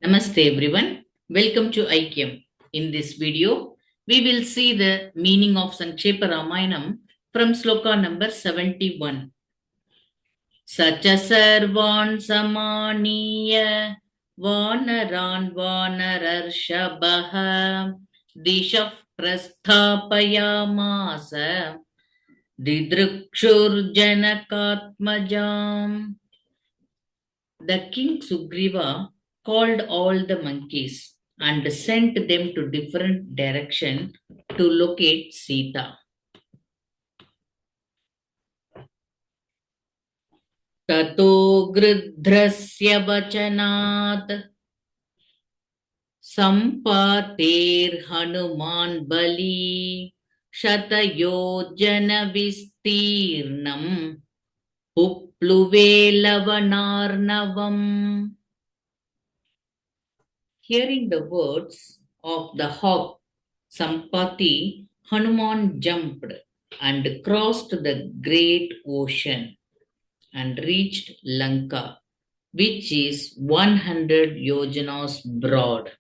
Namaste everyone. Welcome to IKM. In this video, we will see the meaning of Sankshepa Ramayanam from sloka number 71. Sacha sarvan samaniya vanaran vanararshabah dishah prasthapayamasa didrikshurjanakatmajam. The king Sugriva called all the monkeys and sent them to different direction to locate Sita. Tato gridhrasya vachanat sampater hanuman bali shatayojana vistirnam uppluve lavanarnavam. Hearing the words of the hawk Sampati, Hanuman jumped and crossed the great ocean and reached Lanka, which is 100 yojanas broad.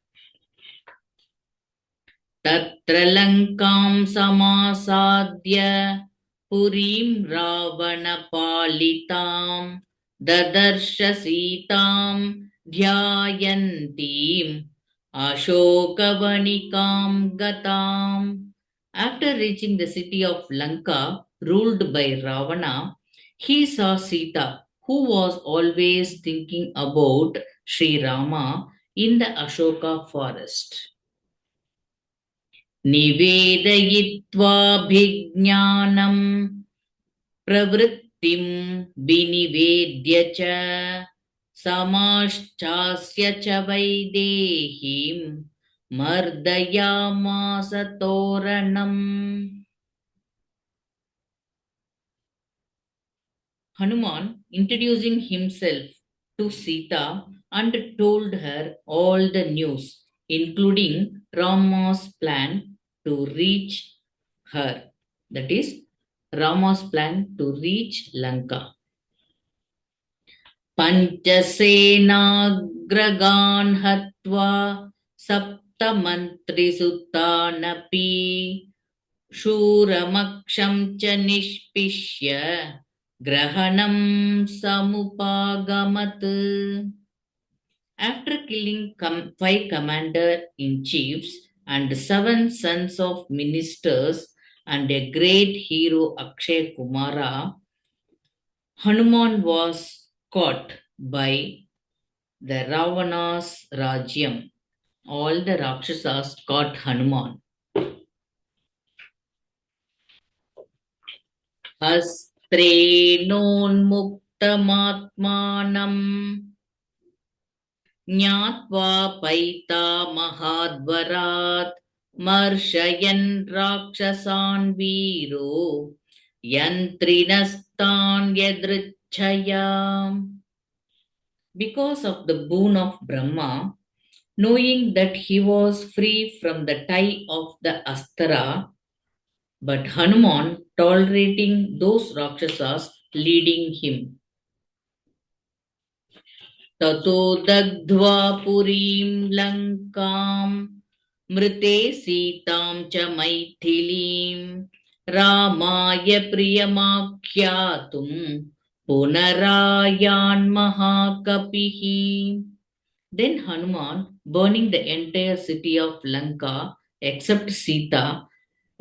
Tatra Lankam Samasadya Purim Ravana Palitam Dadarsha Sitam Dhyayantim Ashokavanikam Gatam. After reaching the city of Lanka, ruled by Ravana, he saw Sita, who was always thinking about Sri Rama in the Ashoka forest. Nivedayitvaभिज्ञानम् प्रवृत्तिं विनिवेद्य च समाश्चास्य च वैदेहीं मर्दयामास तोरणम्. Hanuman introducing himself to Sita and told her all the news, including Rama's plan to reach her. That is, Rama's plan to reach Lanka. Panchasenagragan hatva saptamantrisutanapi Shuramaksham cha nishpishya Grahanam samupagamat. After killing 5 commander-in-chiefs and 7 sons of ministers and a great hero Akshay Kumara, Hanuman was caught by the Ravana's Rajyam. All the Rakshasas caught Hanuman. Astrenonmuktamatmanam Jnatva paita mahadvarat Marshayan rakshasan viro Yantrinastan yadrichayam. Because of the boon of Brahma, knowing that he was free from the tie of the Astara, but Hanuman tolerating those Rakshasas leading him. Tato dagdva purim lankam mrite sitam cha maithilim ramaya priyamakyatum punarayan mahakapihi. Then Hanuman, burning the entire city of Lanka except Sita,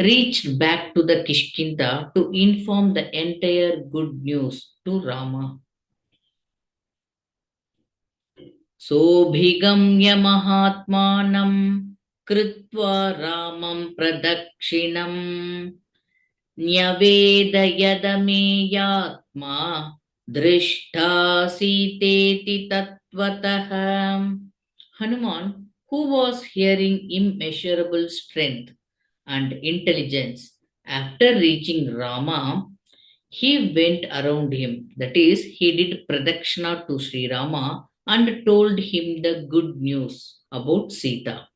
reached back to the Kishkinda to inform the entire good news to Rama. Sobhigamya mahatmanam kritva ramam pradakshinam nyavedayadameyatma drishta siteti tatvatah. Hanuman, who was hearing immeasurable strength and intelligence, after reaching Rama, he went around him. That is, he did pradakshina to Sri Rama and told him the good news about Sita.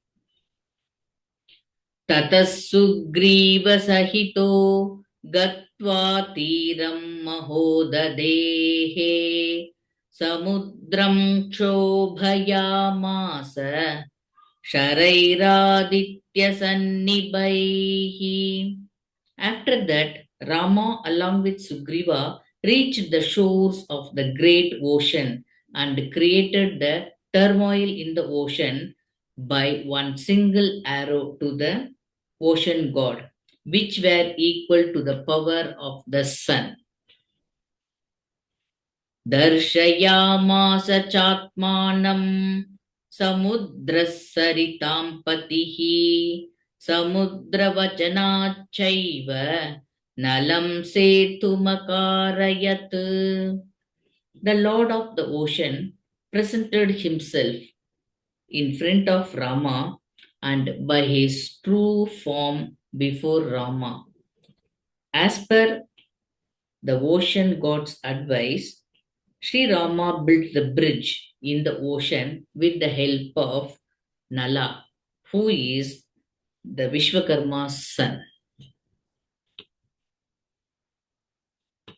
Tatasugriva sahito gatva tiram mahodadehe samudram kshobayamasa sharairaaditya sannibhaihi. After that, Rama, along with Sugriva, reached the shores of the great ocean and created the turmoil in the ocean by one single arrow to the ocean god, which were equal to the power of the sun. दर्शयामास चात्मानं समुद्रसरितां पतिः समुद्रवचनाच्चैव नलं सेतुमकारयत्. The Lord of the ocean presented himself in front of Rama and by his true form before Rama. As per the ocean god's advice, Sri Rama built the bridge in the ocean with the help of Nala, who is the Vishwakarma's son.